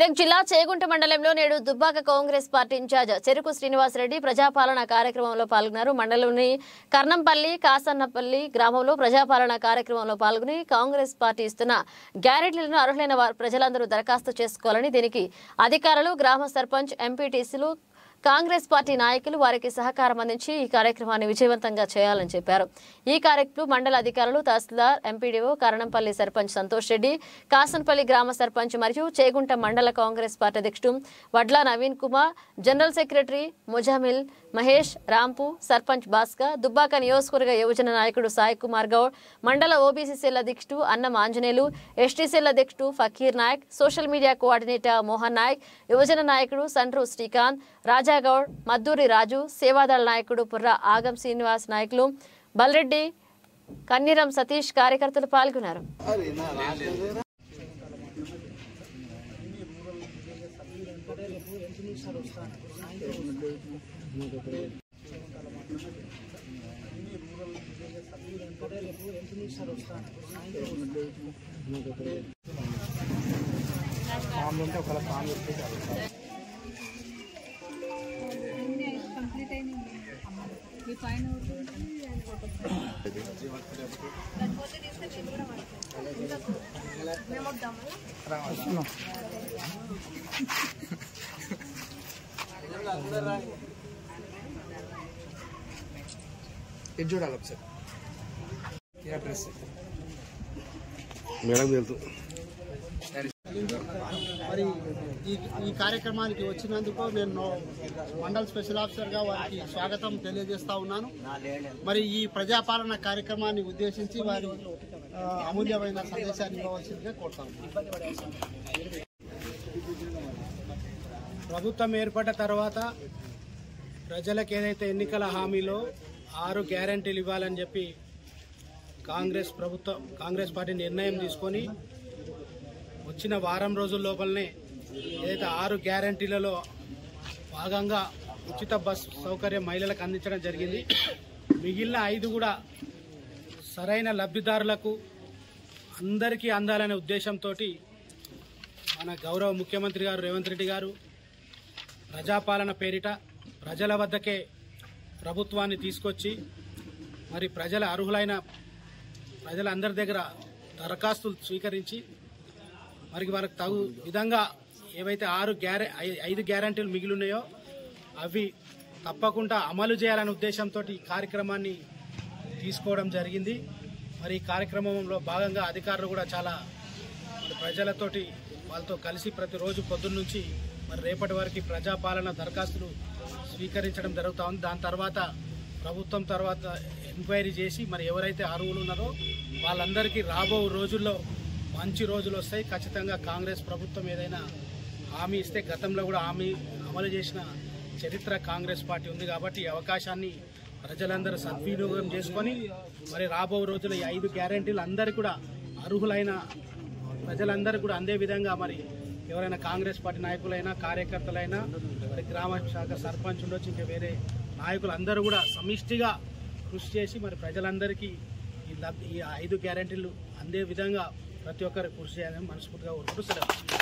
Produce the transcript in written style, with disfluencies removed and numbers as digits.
మెదక్ జిల్లా చేగుంట మండలంలో నేడు దుబ్బాక కాంగ్రెస్ పార్టీ ఇన్ఛార్జ్ చెరుకు శ్రీనివాసరెడ్డి ప్రజాపాలన కార్యక్రమంలో పాల్గొన్నారు. మండలంలోని కర్ణంపల్లి కాసన్నపల్లి గ్రామంలో ప్రజాపాలన కార్యక్రమంలో పాల్గొని కాంగ్రెస్ పార్టీ ఇస్తున్న గ్యారెంటీలను అర్హులైన ప్రజలందరూ దరఖాస్తు చేసుకోవాలని, దీనికి అధికారులు, గ్రామ సర్పంచ్, ఎంపీటీసీలు, కాంగ్రెస్ పార్టీ నాయకులు వారికి సహకారం అందించి ఈ కార్యక్రమాన్ని విజయవంతంగా చేయాలని చెప్పారు. ఈ కార్యక్రమంలో మండల అధికారులు, తహసీల్దార్, ఎంపీడీఓ, కరణంపల్లి సర్పంచ్ సంతోష్ రెడ్డి, కాసన్పల్లి గ్రామ సర్పంచ్ మరియు చేగుంట మండల కాంగ్రెస్ పార్టీ అధ్యక్షుడు వడ్ల నవీన్ కుమార్, జనరల్ సెక్రటరీ ముజామిల్ మహేష్, రాంపు, సర్పంచ్ భాస్కర్, దుబ్బాక నియోజకవర్గ యువజన నాయకుడు సాయి కుమార్ గౌడ్, మండల ఓబీసీ సెల్ అధ్యక్షుడు అన్నం ఆంజనేయులు, ఎస్టీ సెల్ అధ్యక్షుడు Fakir Naik, social media coordinator Mohan Naik, యువజన నాయకుడు సండ్రు శ్రీకాంత్, రాజాగౌడ్, మద్దూరి రాజు, సేవాదళ నాయకుడు పుర్ర ఆగం శ్రీనివాస్ నాయకులు బల్రెడ్డి, కన్నీరం సతీష్ కార్యకర్తలు పాల్గొన్నారు. ఇది చూడాలి ఒకసారి మరి ఈ కార్యక్రమానికి వచ్చినందుకు నేను మండల స్పెషల్ ఆఫీసర్గా వారికి స్వాగతం తెలియజేస్తా ఉన్నాను. మరి ఈ ప్రజాపాలన కార్యక్రమాన్ని ఉద్దేశించి వారి అమూల్యమైన సందేశాన్ని ఇవ్వవలసిందిగా కోరుతాను. ప్రభుత్వం ఏర్పడ్డ తర్వాత ప్రజలకు ఏదైతే ఎన్నికల హామీలో 6 గ్యారెంటీలు ఇవ్వాలని చెప్పి కాంగ్రెస్ పార్టీ నిర్ణయం తీసుకొని వచ్చిన వారం రోజుల లోపలనే ఏదైతే 6 గ్యారెంటీలలో భాగంగా ఉచిత బస్సు సౌకర్యం మహిళలకు అందించడం జరిగింది. మిగిలిన 5 కూడా సరైన లబ్ధిదారులకు అందరికీ అందాలనే ఉద్దేశంతో మన గౌరవ ముఖ్యమంత్రి గారు రేవంత్ రెడ్డి గారు ప్రజాపాలన పేరిట ప్రజల వద్దకే ప్రభుత్వాన్ని తీసుకొచ్చి మరి ప్రజలందరి దగ్గర దరఖాస్తులు స్వీకరించి మరి వాళ్ళకి తగు విధంగా ఏవైతే 5 గ్యారెంటీలు మిగిలి ఉన్నాయో అవి తప్పకుండా అమలు చేయాలనే ఉద్దేశంతో ఈ కార్యక్రమాన్ని తీసుకోవడం జరిగింది. మరి ఈ కార్యక్రమంలో భాగంగా అధికారులు కూడా చాలా ప్రజలతోటి వాళ్ళతో కలిసి ప్రతిరోజు పొద్దున్న నుంచి మరి రేపటి వరకు ప్రజాపాలన దరఖాస్తులు స్వీకరించడం జరుగుతూ ఉంది. దాని తర్వాత ప్రభుత్వం తర్వాత ఎంక్వైరీ చేసి మరి ఎవరైతే అర్హులు ఉన్నారో వాళ్ళందరికీ రాబో రోజుల్లో మంచి రోజులు వస్తాయి. ఖచ్చితంగా కాంగ్రెస్ ప్రభుత్వం ఏదైనా హామీ ఇస్తే గతంలో కూడా హామీ అమలు చేసిన చరిత్ర కాంగ్రెస్ పార్టీ ఉంది. కాబట్టి ఈ అవకాశాన్ని ప్రజలందరూ సద్వినియోగం చేసుకొని మరి రాబో రోజుల్లో ఈ 5 గ్యారెంటీలు అందరికీ కూడా అర్హులైన ప్రజలందరూ కూడా అందే విధంగా మరి ఎవరైనా కాంగ్రెస్ పార్టీ నాయకులైనా, కార్యకర్తలైనా, మరి గ్రామ శాఖ సర్పంచ్ ఉండొచ్చు, ఇంకా వేరే నాయకులు అందరూ కూడా సమిష్టిగా కృషి చేసి మరి ప్రజలందరికీ ఈ 5 గ్యారెంటీలు అందే విధంగా ప్రతి ఒక్కరు కృషి చేయాలని మనస్ఫూర్తిగా కోరుకుంటూ సెలవు.